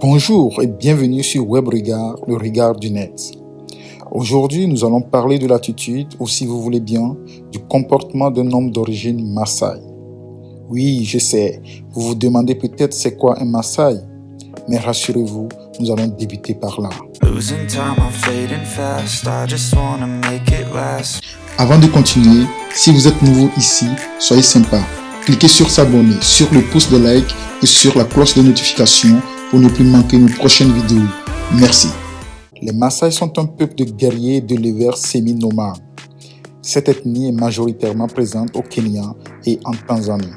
Bonjour et bienvenue sur Web Regard, le regard du net. Aujourd'hui, nous allons parler de l'attitude, ou si vous voulez bien, du comportement d'un homme d'origine Maasai. Oui, je sais, vous vous demandez peut-être c'est quoi un Maasai, mais rassurez-vous, nous allons débuter par là. Avant de continuer, si vous êtes nouveau ici, soyez sympa. Cliquez sur s'abonner, sur le pouce de like et sur la cloche de notification pour ne plus manquer nos prochaines vidéos. Merci. Les Maasai sont un peuple de guerriers et de leveurs semi-nomades. Cette ethnie est majoritairement présente au Kenya et en Tanzanie.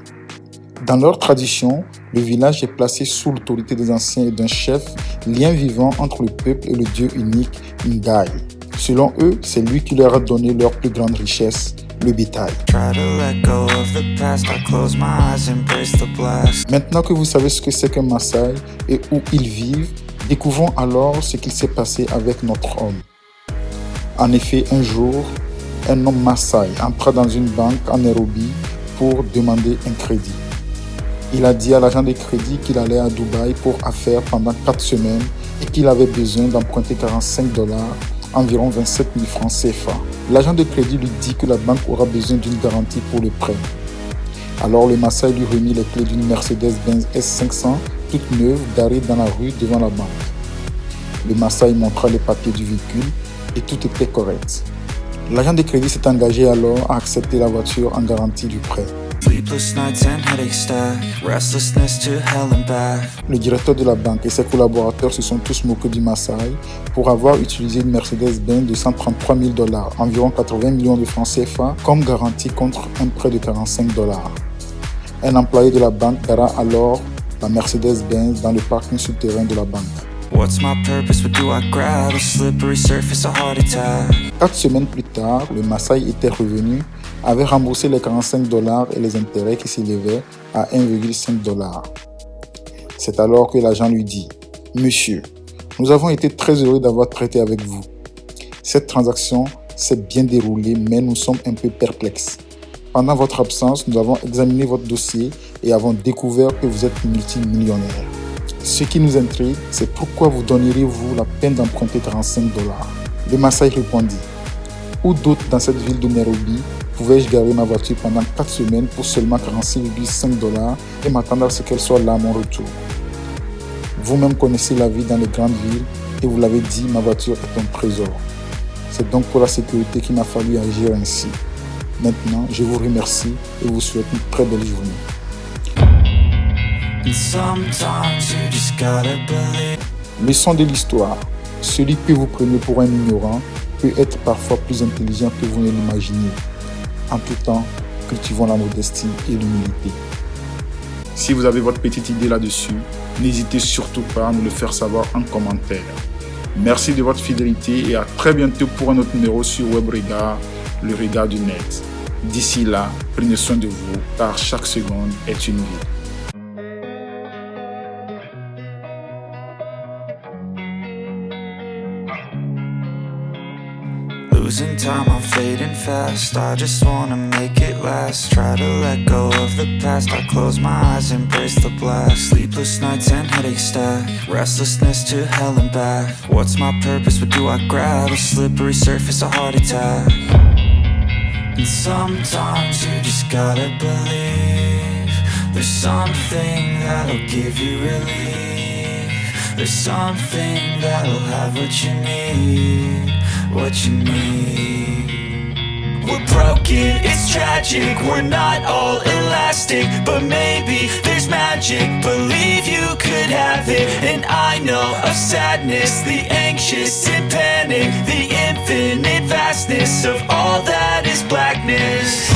Dans leur tradition, le village est placé sous l'autorité des anciens et d'un chef, lien vivant entre le peuple et le dieu unique Ngai. Selon eux, c'est lui qui leur a donné leur plus grande richesse, le bétail. Maintenant que vous savez ce que c'est qu'un Maasai et où ils vivent, découvrons alors ce qu'il s'est passé avec notre homme. En effet, un jour, un homme Maasai entra dans une banque en Nairobi pour demander un crédit. Il a dit à l'agent de crédit qu'il allait à Dubaï pour affaires pendant 4 semaines et qu'il avait besoin d'emprunter $45, environ 27 000 francs CFA. L'agent de crédit lui dit que la banque aura besoin d'une garantie pour le prêt. Alors le Maasai lui remit les clés d'une Mercedes-Benz S500 toute neuve garée dans la rue devant la banque. Le Maasai montra les papiers du véhicule et tout était correct. L'agent de crédit s'est engagé alors à accepter la voiture en garantie du prêt. Le directeur de la banque et ses collaborateurs se sont tous moqués du Maasai pour avoir utilisé une Mercedes-Benz de $133 000, environ 80 millions de francs CFA, comme garantie contre un prêt de $45. Un employé de la banque gara alors la Mercedes-Benz dans le parking souterrain de la banque. 4 semaines plus tard, le Maasai était revenu, avait remboursé les $45 et les intérêts qui s'élevaient à $1,5. C'est alors que l'agent lui dit « Monsieur, nous avons été très heureux d'avoir traité avec vous. Cette transaction s'est bien déroulée, mais nous sommes un peu perplexes. Pendant votre absence, nous avons examiné votre dossier et avons découvert que vous êtes multimillionnaire. Ce qui nous intrigue, c'est pourquoi vous donneriez-vous la peine d'emprunter $45 ?» Le Maasai répondit « Où d'autre dans cette ville de Nairobi pouvais-je garer ma voiture pendant 4 semaines pour seulement $46,5 et m'attendre à ce qu'elle soit là à mon retour? Vous-même connaissez la vie dans les grandes villes et vous l'avez dit, ma voiture est un trésor. C'est donc pour la sécurité qu'il m'a fallu agir ainsi. Maintenant, je vous remercie et vous souhaite une très belle journée. » Leçon de l'histoire. Celui que vous prenez pour un ignorant peut être parfois plus intelligent que vous ne l'imaginez. En tout temps, cultivons la modestie et l'humilité. Si vous avez votre petite idée là-dessus, n'hésitez surtout pas à nous le faire savoir en commentaire. Merci de votre fidélité et à très bientôt pour un autre numéro sur Web Regard, le regard du net. D'ici là, prenez soin de vous car chaque seconde est une vie. Losing time, I'm fading fast. I just wanna make it last. Try to let go of the past. I close my eyes, embrace the blast. Sleepless nights and headaches stack. Restlessness to hell and back. What's my purpose? What do I grab? A slippery surface, a heart attack. And sometimes you just gotta believe there's something that'll give you relief. There's something that'll have what you need. What you need. We're broken, it's tragic. We're not all elastic, but maybe there's magic. Believe you could have it. And I know of sadness, the anxious and panic, the infinite vastness of all that is blackness.